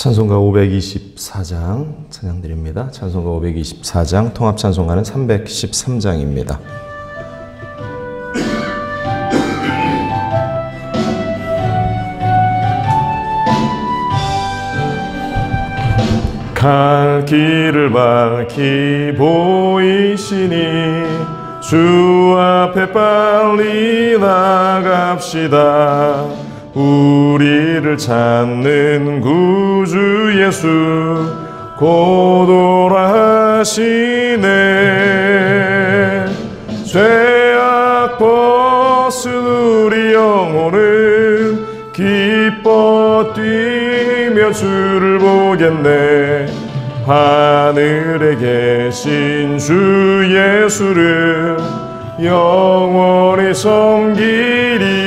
찬송가 524장 찬양드립니다. 찬송가 524장, 통합찬송가는 313장입니다. 갈 길을 밝히 보이시니 주 앞에 빨리 나갑시다. 우리를 찾는 구주 예수 곧 오라 하시네. 죄악 벗은 우리 영혼은 기뻐 뛰며 주를 보겠네. 하늘에 계신 주 예수를 영원히 섬기리.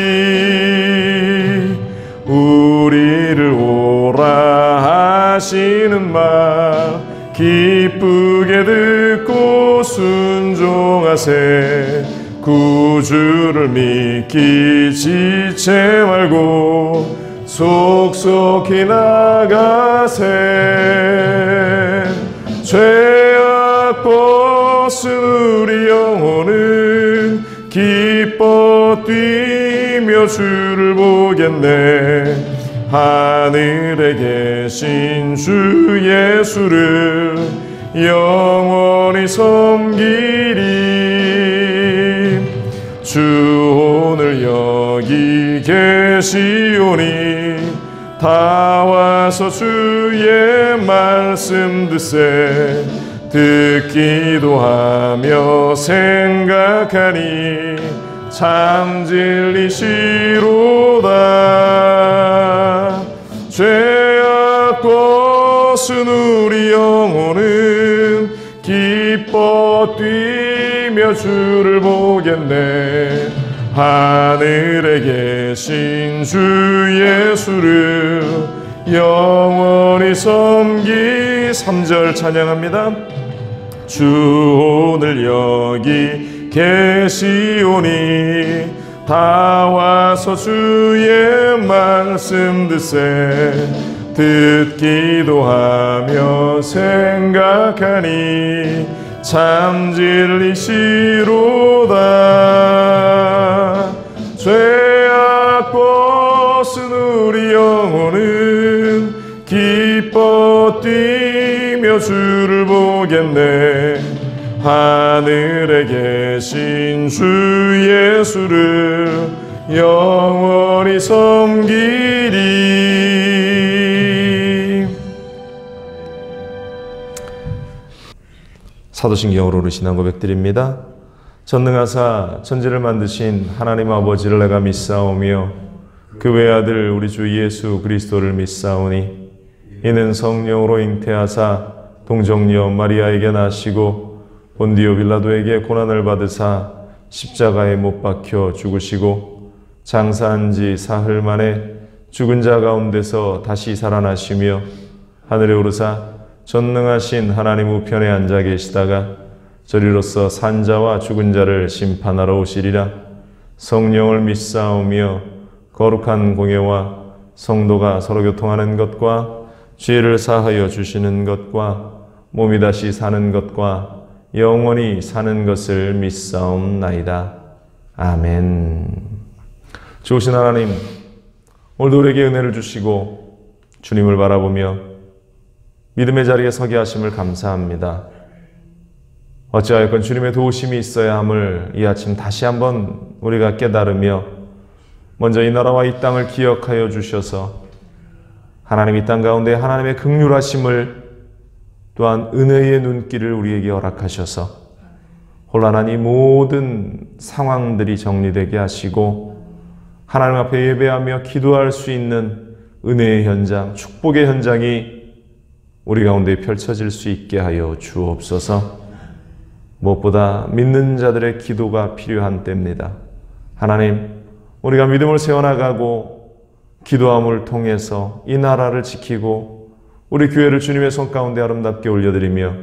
우리를 오라 하시는 말 기쁘게 듣고 순종하세. 구주를 믿기 지체 말고 속속히 나가세. 죄악 벗은 우리 영혼은 기뻐 뛰며 주를 보겠네. 하늘에 계신 주 예수를 영원히 섬기리. 주 오늘 여기 계시오니 다 와서 주의 말씀 듣세. 듣기도 하며 생각하니 참 진리시로다. 죄악 벗은 우리 영혼은 기뻐 뛰며 주를 보겠네. 하늘에 계신 주 예수를 영원히 섬기. 3절 찬양합니다. 주 오늘 여기 계시오니 다 와서 주의 말씀 듣세. 듣기도 하며 생각하니 참 진리시로다. 죄악 벗은 우리 영혼은 기뻐 뛰며 주를 보겠네. 하늘에 계신 주 예수를 영원히 섬기리. 사도신경으로 신앙 고백드립니다. 전능하사 천지를 만드신 하나님 아버지를 내가 믿사오며 그 외아들 우리 주 예수 그리스도를 믿사오니 이는 성령으로 잉태하사 동정녀 마리아에게 나시고 본디오 빌라도에게 고난을 받으사 십자가에 못 박혀 죽으시고 장사한 지 사흘 만에 죽은 자 가운데서 다시 살아나시며 하늘에 오르사 전능하신 하나님 우편에 앉아 계시다가 저리로서 산자와 죽은 자를 심판하러 오시리라. 성령을 믿사오며 거룩한 공예와 성도가 서로 교통하는 것과 죄를 사하여 주시는 것과 몸이 다시 사는 것과 영원히 사는 것을 믿사옵나이다. 아멘. 좋으신 하나님, 오늘도 우리에게 은혜를 주시고 주님을 바라보며 믿음의 자리에 서게 하심을 감사합니다. 어찌하여건 주님의 도우심이 있어야 함을 이 아침 다시 한번 우리가 깨달으며 먼저 이 나라와 이 땅을 기억하여 주셔서 하나님 이 땅 가운데 하나님의 긍휼하심을 또한 은혜의 눈길을 우리에게 허락하셔서 혼란한 이 모든 상황들이 정리되게 하시고 하나님 앞에 예배하며 기도할 수 있는 은혜의 현장, 축복의 현장이 우리 가운데 펼쳐질 수 있게 하여 주옵소서. 무엇보다 믿는 자들의 기도가 필요한 때입니다. 하나님, 우리가 믿음을 세워나가고 기도함을 통해서 이 나라를 지키고 우리 교회를 주님의 손 가운데 아름답게 올려드리며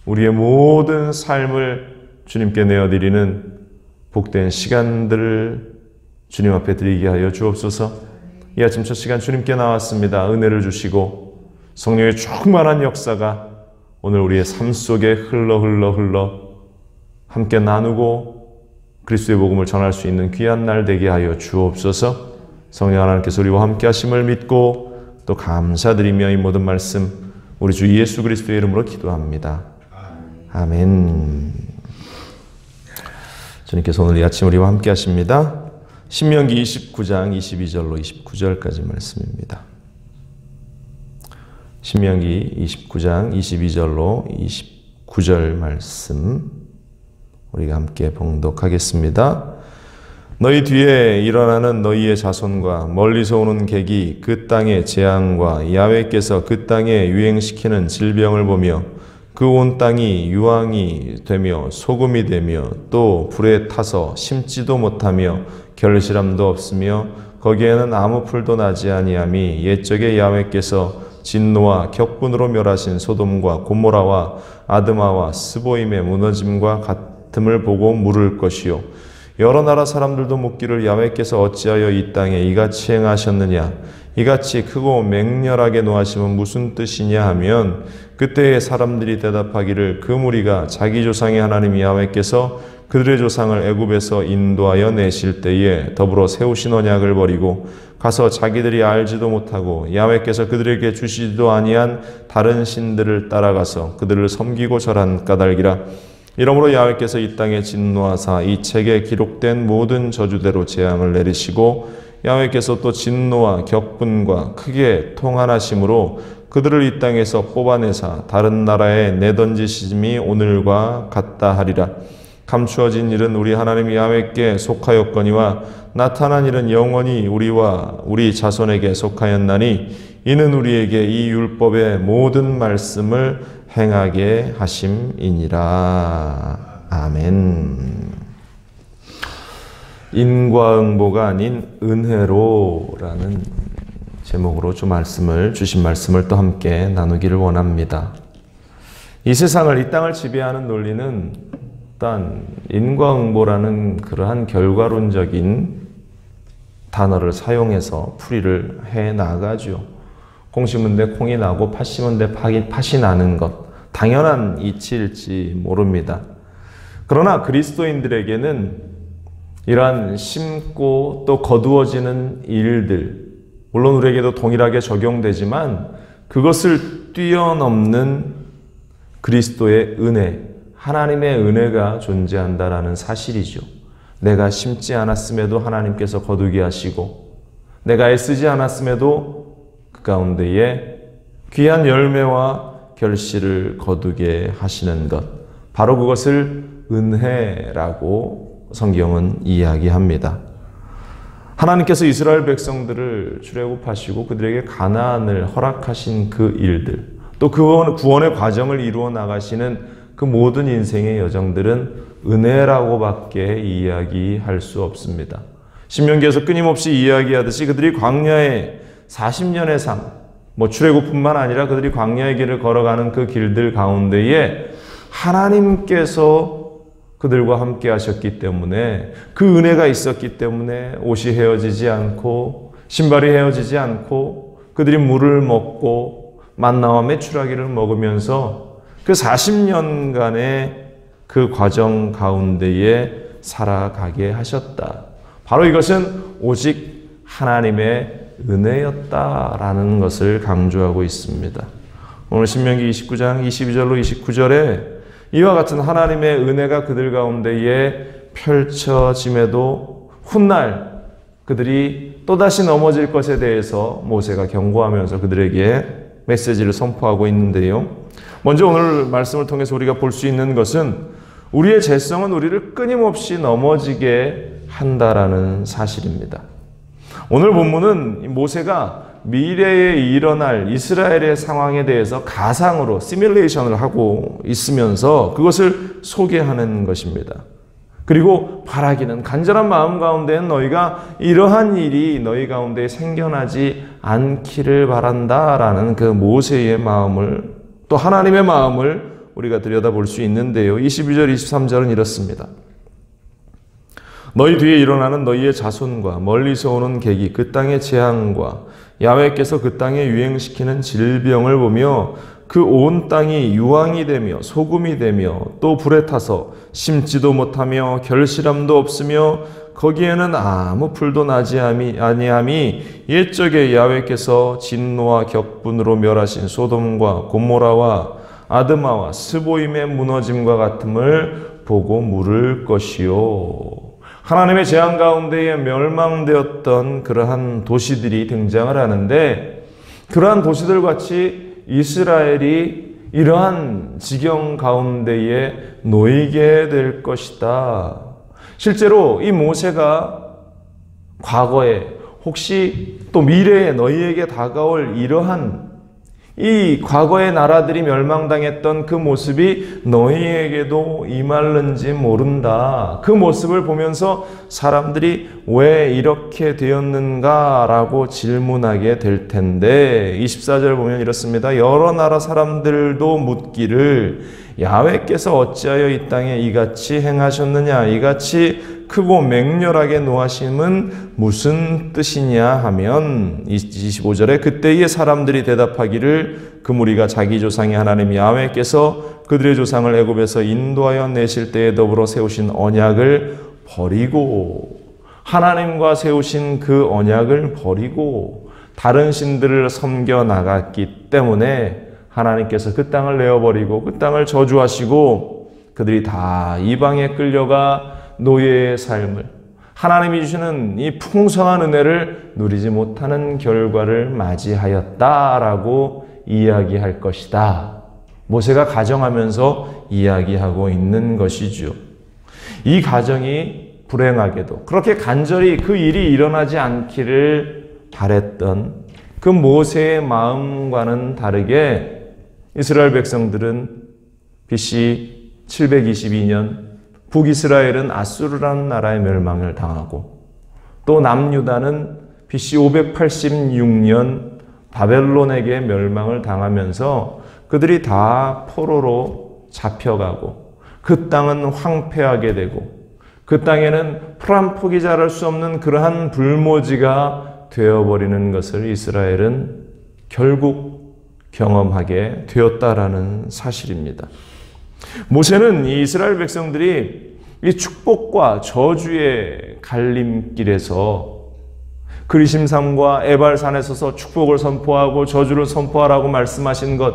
우리의 모든 삶을 주님께 내어드리는 복된 시간들을 주님 앞에 드리게 하여 주옵소서. 이 아침 첫 시간 주님께 나왔습니다. 은혜를 주시고 성령의 충만한 역사가 오늘 우리의 삶 속에 흘러 함께 나누고 그리스도의 복음을 전할 수 있는 귀한 날 되게 하여 주옵소서. 성령 하나님께서 우리와 함께 하심을 믿고 또 감사드리며 이 모든 말씀 우리 주 예수 그리스도의 이름으로 기도합니다. 아멘. 주님께서 오늘 이 아침 우리와 함께 하십니다. 신명기 29장 22절로 29절까지 말씀입니다. 신명기 29장 22절로 29절 말씀 우리가 함께 봉독하겠습니다. 너희 뒤에 일어나는 너희의 자손과 멀리서 오는 객이 그 땅의 재앙과 야훼께서 그 땅에 유행시키는 질병을 보며 그 온 땅이 유황이 되며 소금이 되며 또 불에 타서 심지도 못하며 결실함도 없으며 거기에는 아무 풀도 나지 아니함이 옛적의 야훼께서 진노와 격분으로 멸하신 소돔과 고모라와 아드마와 스보임의 무너짐과 같음을 보고 물을 것이요 여러 나라 사람들도 묻기를 야훼께서 어찌하여 이 땅에 이같이 행하셨느냐 이같이 크고 맹렬하게 노하심은 무슨 뜻이냐 하면 그때의 사람들이 대답하기를 그 무리가 자기 조상의 하나님 야훼께서 그들의 조상을 애굽에서 인도하여 내실 때에 더불어 세우신 언약을 버리고 가서 자기들이 알지도 못하고 야훼께서 그들에게 주시지도 아니한 다른 신들을 따라가서 그들을 섬기고 절한 까닭이라. 이러므로 야훼께서 이 땅에 진노하사 이 책에 기록된 모든 저주대로 재앙을 내리시고 야훼께서 또 진노와 격분과 크게 통한하심으로 그들을 이 땅에서 뽑아내사 다른 나라에 내던지심이 오늘과 같다 하리라. 감추어진 일은 우리 하나님 야훼께 속하였거니와 나타난 일은 영원히 우리와 우리 자손에게 속하였나니 이는 우리에게 이 율법의 모든 말씀을 행하게 하심이니라. 아멘. 인과응보가 아닌 은혜로라는 제목으로 주신 말씀을 또 함께 나누기를 원합니다. 이 세상을, 이 땅을 지배하는 논리는 일단 인과응보라는 그러한 결과론적인 단어를 사용해서 풀이를 해 나가죠. 콩 심은 데 콩이 나고 팥 심은 데 팥이 나는 것, 당연한 이치일지 모릅니다. 그러나 그리스도인들에게는 이러한 심고 또 거두어지는 일들, 물론 우리에게도 동일하게 적용되지만 그것을 뛰어넘는 그리스도의 은혜, 하나님의 은혜가 존재한다라는 사실이죠. 내가 심지 않았음에도 하나님께서 거두게 하시고 내가 애쓰지 않았음에도 그 가운데에 귀한 열매와 결실을 거두게 하시는 것, 바로 그것을 은혜라고 성경은 이야기합니다. 하나님께서 이스라엘 백성들을 출애굽하시고 그들에게 가나안을 허락하신 그 일들, 또 그 구원의 과정을 이루어 나가시는 그 모든 인생의 여정들은 은혜라고밖에 이야기할 수 없습니다. 신명기에서 끊임없이 이야기하듯이 그들이 광야의 40년의 삶, 출애굽뿐만 아니라 그들이 광야의 길을 걸어가는 그 길들 가운데에 하나님께서 그들과 함께 하셨기 때문에, 그 은혜가 있었기 때문에 옷이 헤어지지 않고 신발이 헤어지지 않고 그들이 물을 먹고 만나와 메추라기를 먹으면서 그 40년간의 그 과정 가운데에 살아가게 하셨다. 바로 이것은 오직 하나님의 은혜였다라는 것을 강조하고 있습니다. 오늘 신명기 29장 22절로 29절에 이와 같은 하나님의 은혜가 그들 가운데에 펼쳐짐에도 훗날 그들이 또다시 넘어질 것에 대해서 모세가 경고하면서 그들에게 메시지를 선포하고 있는데요. 먼저 오늘 말씀을 통해서 우리가 볼 수 있는 것은 우리의 죄성은 우리를 끊임없이 넘어지게 한다라는 사실입니다. 오늘 본문은 모세가 미래에 일어날 이스라엘의 상황에 대해서 가상으로 시뮬레이션을 하고 있으면서 그것을 소개하는 것입니다. 그리고 바라기는, 간절한 마음 가운데는 너희가 이러한 일이 너희 가운데 생겨나지 않기를 바란다라는 그 모세의 마음을, 또 하나님의 마음을 우리가 들여다볼 수 있는데요. 22절 23절은 이렇습니다. 너희 뒤에 일어나는 너희의 자손과 멀리서 오는 객이 그 땅의 재앙과 야훼께서 그 땅에 유행시키는 질병을 보며 그 온 땅이 유황이 되며 소금이 되며 또 불에 타서 심지도 못하며 결실함도 없으며 거기에는 아무 풀도 나지 아니함이 옛적에 야훼께서 진노와 격분으로 멸하신 소돔과 고모라와 아드마와 스보임의 무너짐과 같음을 보고 물을 것이요. 하나님의 재앙 가운데에 멸망되었던 그러한 도시들이 등장을 하는데, 그러한 도시들 같이 이스라엘이 이러한 지경 가운데에 놓이게 될 것이다. 실제로 이 모세가 과거에 혹시 또 미래에 너희에게 다가올 이러한 이 과거의 나라들이 멸망당했던 그 모습이 너희에게도 임할는지 모른다. 그 모습을 보면서 사람들이 왜 이렇게 되었는가라고 질문하게 될 텐데, 24절 보면 이렇습니다. 여러 나라 사람들도 묻기를 야훼께서 어찌하여 이 땅에 이같이 행하셨느냐, 이같이 크고 맹렬하게 노하심은 무슨 뜻이냐 하면, 25절에 그때의 사람들이 대답하기를 그 무리가 자기 조상의 하나님 야훼께서 그들의 조상을 애굽에서 인도하여 내실 때에 더불어 세우신 언약을 버리고, 하나님과 세우신 그 언약을 버리고 다른 신들을 섬겨 나갔기 때문에 하나님께서 그 땅을 내어버리고 그 땅을 저주하시고 그들이 다 이방에 끌려가 노예의 삶을, 하나님이 주시는 이 풍성한 은혜를 누리지 못하는 결과를 맞이하였다라고 이야기할 것이다. 모세가 가정하면서 이야기하고 있는 것이죠. 이 가정이 불행하게도 그렇게 간절히 그 일이 일어나지 않기를 바랬던 그 모세의 마음과는 다르게 이스라엘 백성들은 BC 722년 북이스라엘은 아수르라는 나라의 멸망을 당하고, 또 남유다는 BC 586년 바벨론에게 멸망을 당하면서 그들이 다 포로로 잡혀가고 그 땅은 황폐하게 되고 그 땅에는 풀 한 폭이 자랄 수 없는 그러한 불모지가 되어버리는 것을 이스라엘은 결국 경험하게 되었다라는 사실입니다. 모세는 이 이스라엘 백성들이 이 축복과 저주의 갈림길에서 그리심산과 에발산에 서서 축복을 선포하고 저주를 선포하라고 말씀하신 것,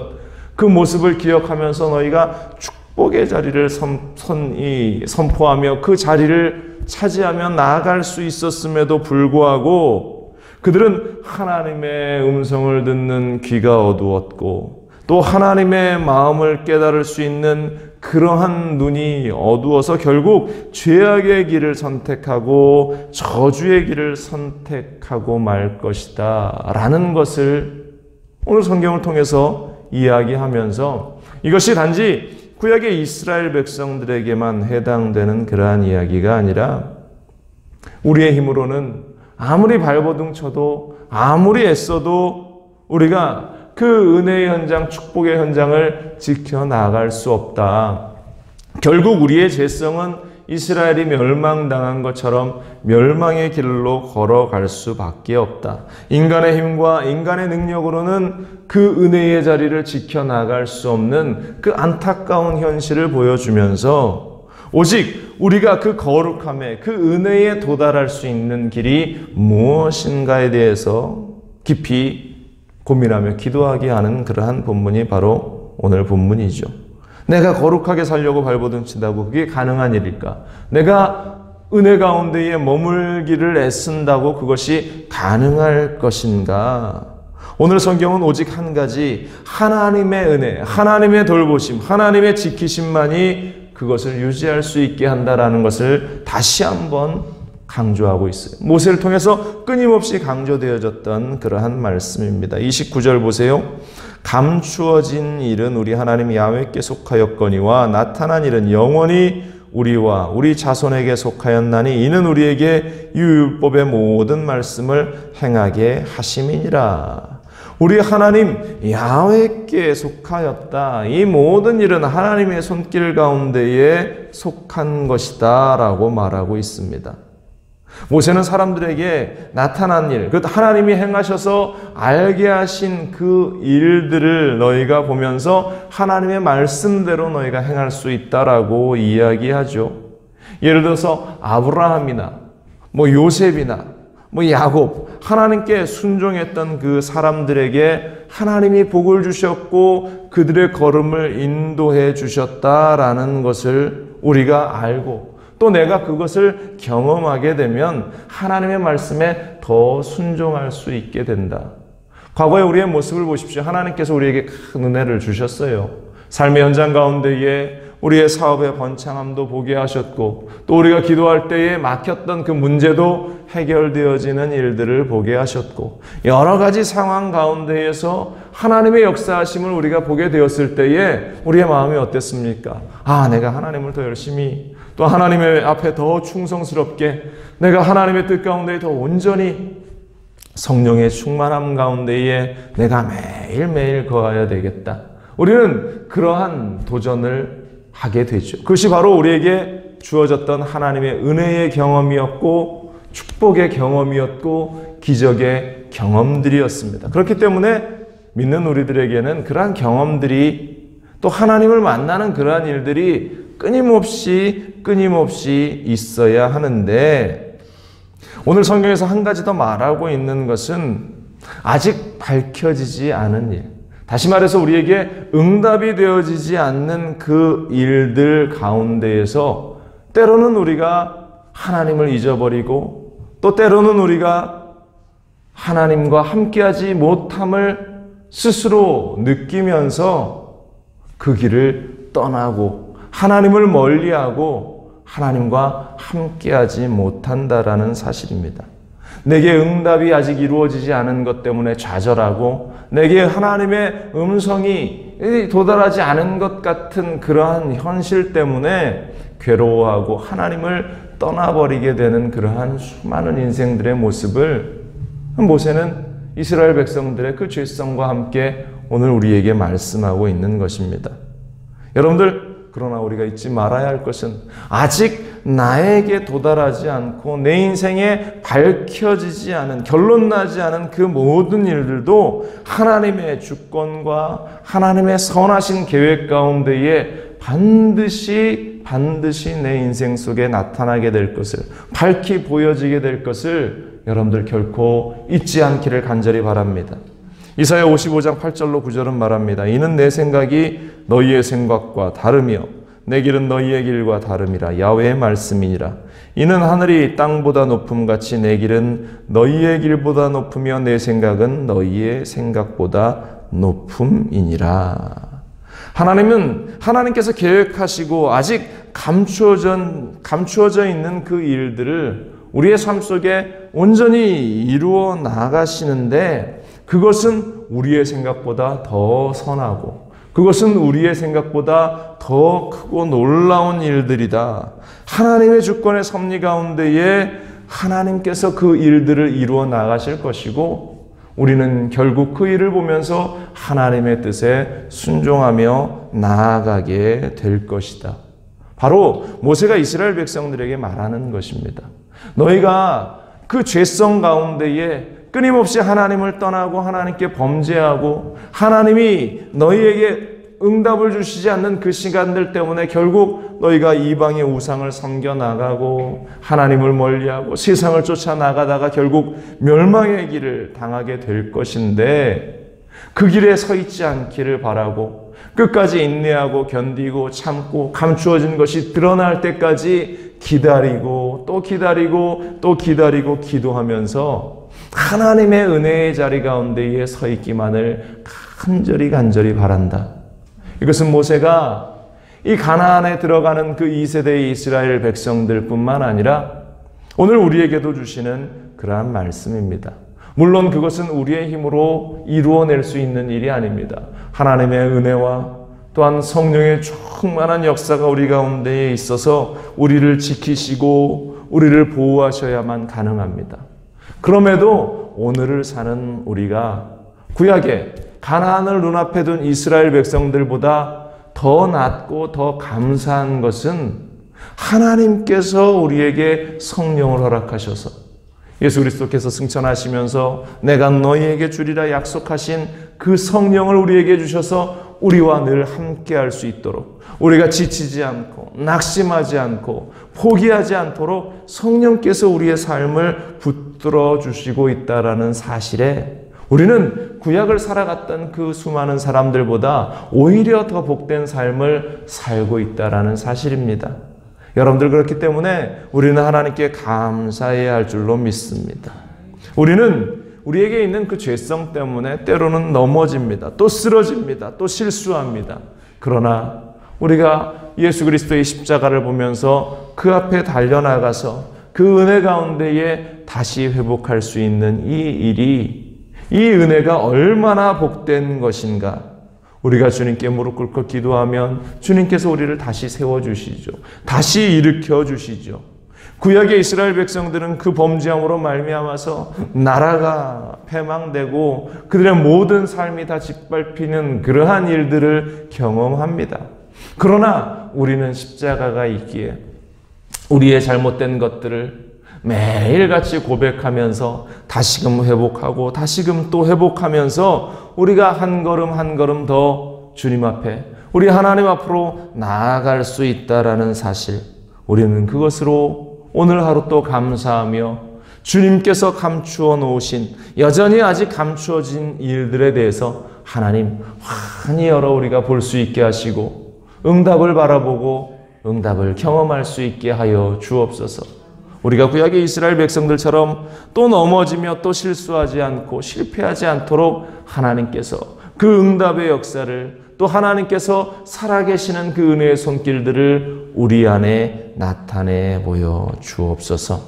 그 모습을 기억하면서 너희가 축복의 자리를 선포하며 그 자리를 차지하며 나아갈 수 있었음에도 불구하고 그들은 하나님의 음성을 듣는 귀가 어두웠고 또 하나님의 마음을 깨달을 수 있는 그러한 눈이 어두워서 결국 죄악의 길을 선택하고 저주의 길을 선택하고 말 것이다 라는 것을 오늘 성경을 통해서 이야기하면서, 이것이 단지 구약의 이스라엘 백성들에게만 해당되는 그러한 이야기가 아니라 우리의 힘으로는 아무리 발버둥 쳐도 아무리 애써도 우리가 그 은혜의 현장, 축복의 현장을 지켜나갈 수 없다. 결국 우리의 죄성은 이스라엘이 멸망당한 것처럼 멸망의 길로 걸어갈 수밖에 없다. 인간의 힘과 인간의 능력으로는 그 은혜의 자리를 지켜나갈 수 없는 그 안타까운 현실을 보여주면서 오직 우리가 그 거룩함에, 그 은혜에 도달할 수 있는 길이 무엇인가에 대해서 깊이 고민하며 기도하게 하는 그러한 본문이 바로 오늘 본문이죠. 내가 거룩하게 살려고 발버둥 친다고 그게 가능한 일일까? 내가 은혜 가운데에 머물기를 애쓴다고 그것이 가능할 것인가? 오늘 성경은 오직 한 가지, 하나님의 은혜, 하나님의 돌보심, 하나님의 지키심만이 그것을 유지할 수 있게 한다라는 것을 다시 한번 강조하고 있어요. 모세를 통해서 끊임없이 강조되어졌던 그러한 말씀입니다. 29절 보세요. 감추어진 일은 우리 하나님 야훼께 속하였거니와 나타난 일은 영원히 우리와 우리 자손에게 속하였나니 이는 우리에게 율법의 모든 말씀을 행하게 하심이니라. 우리 하나님 야훼께 속하였다. 이 모든 일은 하나님의 손길 가운데에 속한 것이다 라고 말하고 있습니다. 모세는 사람들에게 나타난 일, 그 하나님이 행하셔서 알게 하신 그 일들을 너희가 보면서 하나님의 말씀대로 너희가 행할 수 있다라고 이야기하죠. 예를 들어서 아브라함이나 요셉이나 야곱, 하나님께 순종했던 그 사람들에게 하나님이 복을 주셨고 그들의 걸음을 인도해 주셨다라는 것을 우리가 알고, 또 내가 그것을 경험하게 되면 하나님의 말씀에 더 순종할 수 있게 된다. 과거의 우리의 모습을 보십시오. 하나님께서 우리에게 큰 은혜를 주셨어요. 삶의 현장 가운데에 우리의 사업의 번창함도 보게 하셨고, 또 우리가 기도할 때에 막혔던 그 문제도 해결되어지는 일들을 보게 하셨고, 여러 가지 상황 가운데에서 하나님의 역사하심을 우리가 보게 되었을 때에 우리의 마음이 어땠습니까? 내가 하나님을 더 열심히, 또 하나님의 앞에 더 충성스럽게, 내가 하나님의 뜻 가운데 더 온전히 성령의 충만함 가운데에 내가 매일매일 거해야 되겠다. 우리는 그러한 도전을 하게 되죠. 그것이 바로 우리에게 주어졌던 하나님의 은혜의 경험이었고, 축복의 경험이었고, 기적의 경험들이었습니다. 그렇기 때문에 믿는 우리들에게는 그러한 경험들이, 또 하나님을 만나는 그러한 일들이 끊임없이 있어야 하는데, 오늘 성경에서 한 가지 더 말하고 있는 것은 아직 밝혀지지 않은 일, 다시 말해서 우리에게 응답이 되어지지 않는 그 일들 가운데에서 때로는 우리가 하나님을 잊어버리고, 또 때로는 우리가 하나님과 함께하지 못함을 스스로 느끼면서 그 길을 떠나고 하나님을 멀리하고 하나님과 함께하지 못한다라는 사실입니다. 내게 응답이 아직 이루어지지 않은 것 때문에 좌절하고, 내게 하나님의 음성이 도달하지 않은 것 같은 그러한 현실 때문에 괴로워하고 하나님을 떠나버리게 되는 그러한 수많은 인생들의 모습을 모세는 이스라엘 백성들의 그 죄성과 함께 오늘 우리에게 말씀하고 있는 것입니다. 여러분들, 그러나 우리가 잊지 말아야 할 것은 아직 나에게 도달하지 않고 내 인생에 밝혀지지 않은, 결론나지 않은 그 모든 일들도 하나님의 주권과 하나님의 선하신 계획 가운데에 반드시 내 인생 속에 나타나게 될 것을, 밝히 보여지게 될 것을 여러분들 결코 잊지 않기를 간절히 바랍니다. 이사야 55장 8절로 9절은 말합니다. 이는 내 생각이 너희의 생각과 다르며 내 길은 너희의 길과 다름이라. 야훼의 말씀이니라. 이는 하늘이 땅보다 높음같이 내 길은 너희의 길보다 높으며 내 생각은 너희의 생각보다 높음이니라. 하나님은 하나님께서 계획하시고 아직 감추어져 있는 그 일들을 우리의 삶 속에 온전히 이루어 나가시는데, 그것은 우리의 생각보다 더 선하고, 그것은 우리의 생각보다 더 크고 놀라운 일들이다. 하나님의 주권의 섭리 가운데에 하나님께서 그 일들을 이루어 나가실 것이고, 우리는 결국 그 일을 보면서 하나님의 뜻에 순종하며 나아가게 될 것이다. 바로 모세가 이스라엘 백성들에게 말하는 것입니다. 너희가 그 죄성 가운데에 끊임없이 하나님을 떠나고 하나님께 범죄하고 하나님이 너희에게 응답을 주시지 않는 그 시간들 때문에 결국 너희가 이방의 우상을 섬겨나가고 하나님을 멀리하고 세상을 쫓아나가다가 결국 멸망의 길을 당하게 될 것인데, 그 길에 서 있지 않기를 바라고 끝까지 인내하고 견디고 참고 감추어진 것이 드러날 때까지 기다리고 또 기다리고 또 기다리고 기도하면서 하나님의 은혜의 자리 가운데에 서 있기만을 간절히 바란다. 이것은 모세가 이 가나안에 들어가는 그 2세대의 이스라엘 백성들뿐만 아니라 오늘 우리에게도 주시는 그러한 말씀입니다. 물론 그것은 우리의 힘으로 이루어낼 수 있는 일이 아닙니다. 하나님의 은혜와 또한 성령의 충만한 역사가 우리 가운데에 있어서 우리를 지키시고 우리를 보호하셔야만 가능합니다. 그럼에도 오늘을 사는 우리가 구약에 가나안을 눈앞에 둔 이스라엘 백성들보다 더 낫고 더 감사한 것은 하나님께서 우리에게 성령을 허락하셔서 예수 그리스도께서 승천하시면서 내가 너희에게 주리라 약속하신 그 성령을 우리에게 주셔서 우리와 늘 함께할 수 있도록, 우리가 지치지 않고 낙심하지 않고 포기하지 않도록 성령께서 우리의 삶을 붙들어 주시고 있다라는 사실에 우리는 구약을 살아갔던 그 수많은 사람들보다 오히려 더 복된 삶을 살고 있다라는 사실입니다. 여러분들, 그렇기 때문에 우리는 하나님께 감사해야 할 줄로 믿습니다. 우리는 우리에게 있는 그 죄성 때문에 때로는 넘어집니다. 또 쓰러집니다. 또 실수합니다. 그러나 우리가 예수 그리스도의 십자가를 보면서 그 앞에 달려나가서 그 은혜 가운데에 다시 회복할 수 있는 이 일이, 이 은혜가 얼마나 복된 것인가. 우리가 주님께 무릎 꿇고 기도하면 주님께서 우리를 다시 세워주시죠. 다시 일으켜 주시죠. 구약의 이스라엘 백성들은 그 범죄함으로 말미암아서 나라가 패망되고 그들의 모든 삶이 다 짓밟히는 그러한 일들을 경험합니다. 그러나 우리는 십자가가 있기에 우리의 잘못된 것들을 매일같이 고백하면서 다시금 회복하고 다시금 또 회복하면서 우리가 한 걸음 한 걸음 더 주님 앞에, 우리 하나님 앞으로 나아갈 수 있다라는 사실, 우리는 그것으로 오늘 하루 또 감사하며 주님께서 감추어 놓으신, 여전히 아직 감추어진 일들에 대해서 하나님 환히 열어 우리가 볼 수 있게 하시고 응답을 바라보고 응답을 경험할 수 있게 하여 주옵소서. 우리가 구약의 이스라엘 백성들처럼 또 넘어지며 또 실수하지 않고 실패하지 않도록 하나님께서 그 응답의 역사를, 또 하나님께서 살아계시는 그 은혜의 손길들을 우리 안에 나타내 보여 주옵소서.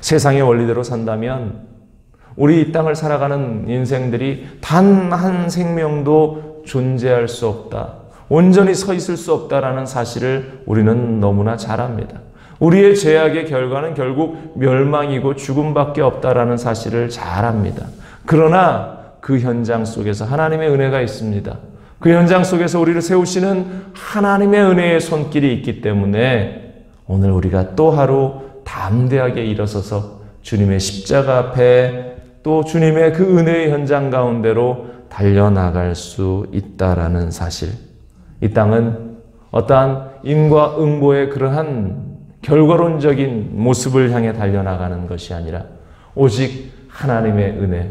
세상의 원리대로 산다면 우리 이 땅을 살아가는 인생들이 단 한 생명도 존재할 수 없다, 온전히 서 있을 수 없다라는 사실을 우리는 너무나 잘 압니다. 우리의 죄악의 결과는 결국 멸망이고 죽음밖에 없다라는 사실을 잘 압니다. 그러나 그 현장 속에서 하나님의 은혜가 있습니다. 그 현장 속에서 우리를 세우시는 하나님의 은혜의 손길이 있기 때문에 오늘 우리가 또 하루 담대하게 일어서서 주님의 십자가 앞에 또 주님의 그 은혜의 현장 가운데로 달려나갈 수 있다라는 사실. 이 땅은 어떠한 인과응보의 그러한 결과론적인 모습을 향해 달려나가는 것이 아니라 오직 하나님의 은혜,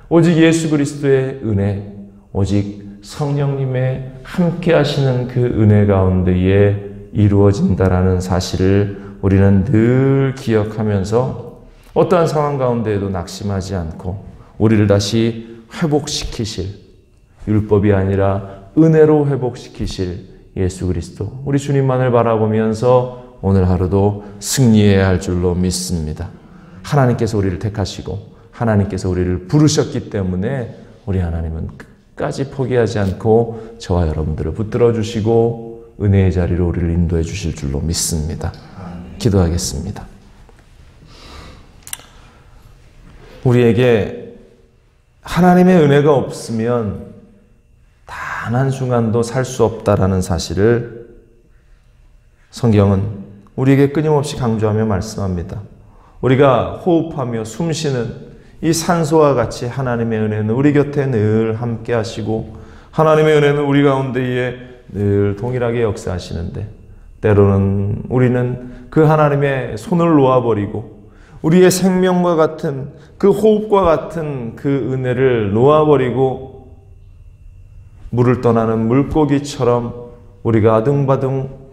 오직 예수 그리스도의 은혜, 오직 성령님의 함께 하시는 그 은혜 가운데에 이루어진다라는 사실을 우리는 늘 기억하면서 어떠한 상황 가운데에도 낙심하지 않고 우리를 다시 회복시키실, 율법이 아니라 은혜로 회복시키실 예수 그리스도, 우리 주님만을 바라보면서 오늘 하루도 승리해야 할 줄로 믿습니다. 하나님께서 우리를 택하시고 하나님께서 우리를 부르셨기 때문에 우리 하나님은 끝까지 포기하지 않고 저와 여러분들을 붙들어 주시고 은혜의 자리로 우리를 인도해 주실 줄로 믿습니다. 기도하겠습니다. 우리에게 하나님의 은혜가 없으면 단 한 순간도 살 수 없다라는 사실을 성경은 우리에게 끊임없이 강조하며 말씀합니다. 우리가 호흡하며 숨쉬는 이 산소와 같이 하나님의 은혜는 우리 곁에 늘 함께 하시고 하나님의 은혜는 우리 가운데에 늘 동일하게 역사하시는데 때로는 우리는 그 하나님의 손을 놓아버리고 우리의 생명과 같은 그 호흡과 같은 그 은혜를 놓아버리고 물을 떠나는 물고기처럼 우리가 아둥바둥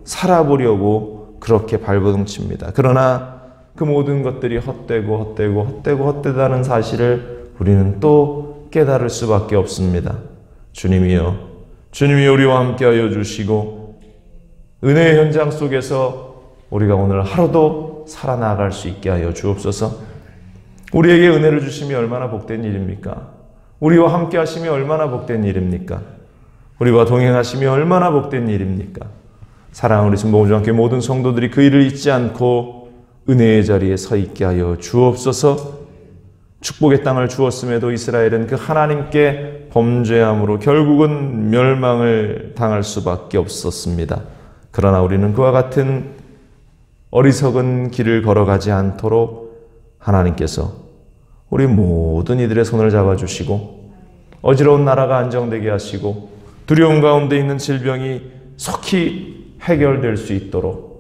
살아보려고 그렇게 발버둥칩니다. 그러나 그 모든 것들이 헛되다는 사실을 우리는 또 깨달을 수밖에 없습니다. 주님이 우리와 함께하여 주시고 은혜의 현장 속에서 우리가 오늘 하루도 살아나갈 수 있게 하여 주옵소서. 우리에게 은혜를 주심이 얼마나 복된 일입니까? 우리와 함께 하심이 얼마나 복된 일입니까? 우리와 동행하심이 얼마나 복된 일입니까? 사랑하는 우리 순복음중앙교회 모든 성도들이 그 일을 잊지 않고 은혜의 자리에 서 있게 하여 주옵소서. 축복의 땅을 주었음에도 이스라엘은 그 하나님께 범죄함으로 결국은 멸망을 당할 수밖에 없었습니다. 그러나 우리는 그와 같은 어리석은 길을 걸어가지 않도록 하나님께서 우리 모든 이들의 손을 잡아주시고 어지러운 나라가 안정되게 하시고 두려움 가운데 있는 질병이 속히 해결될 수 있도록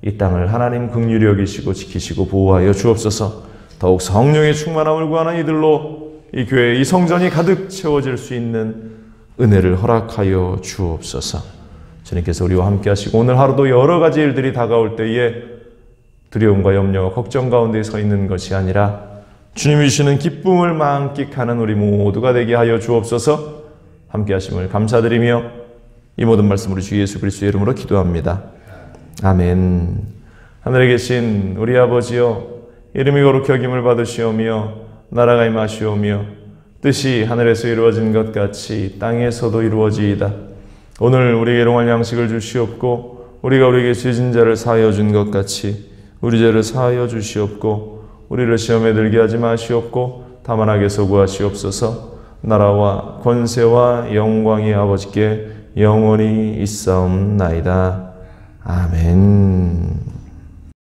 이 땅을 하나님 긍휼히 여기시고 지키시고 보호하여 주옵소서. 더욱 성령의 충만함을 구하는 이들로 이 교회, 이 성전이 가득 채워질 수 있는 은혜를 허락하여 주옵소서. 주님께서 우리와 함께 하시고 오늘 하루도 여러 가지 일들이 다가올 때에 두려움과 염려와 걱정 가운데 서 있는 것이 아니라 주님이 주시는 기쁨을 만끽하는 우리 모두가 되게 하여 주옵소서. 함께 하심을 감사드리며 이 모든 말씀 우리 주 예수 그리스도의 이름으로 기도합니다. 아멘. 하늘에 계신 우리 아버지여, 이름이 거룩히 여김을 받으시오며 나라가 임하시오며 뜻이 하늘에서 이루어진 것 같이 땅에서도 이루어지이다. 오늘 우리에게 일용할 양식을 주시옵고 우리가 우리에게 죄진 자를 사하여 준 것 같이 우리 죄를 사하여 주시옵고 우리를 시험에 들게 하지 마시옵고 다만 악에서 구하시옵소서. 나라와 권세와 영광이 아버지께 영원히 있사옵나이다. 아멘.